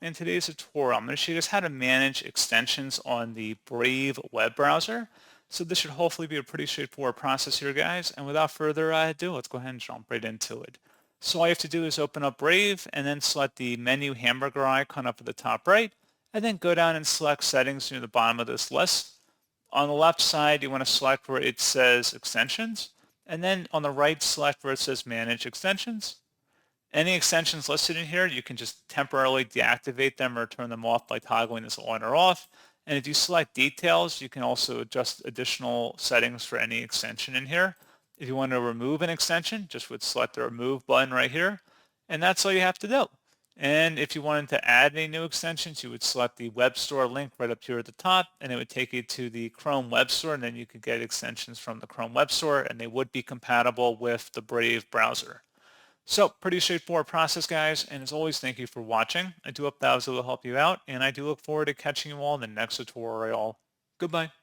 In today's tutorial, I'm going to show you guys how to manage extensions on the Brave web browser. So this should hopefully be a pretty straightforward process here, guys. And without further ado, let's go ahead and jump right into it. So all you have to do is open up Brave and then select the menu hamburger icon up at the top right, and then go down and select settings near the bottom of this list. On the left side, you want to select where it says extensions, and then on the right, select where it says manage extensions. Any extensions listed in here, you can just temporarily deactivate them or turn them off by toggling this on or off. And if you select details, you can also adjust additional settings for any extension in here. If you want to remove an extension, just would select the remove button right here. And that's all you have to do. And if you wanted to add any new extensions, you would select the web store link right up here at the top, and it would take you to the Chrome web store, and then you could get extensions from the Chrome web store, and they would be compatible with the Brave browser. So pretty straightforward process, guys. And as always, thank you for watching. I do hope that was able to help you out, and I do look forward to catching you all in the next tutorial. Goodbye.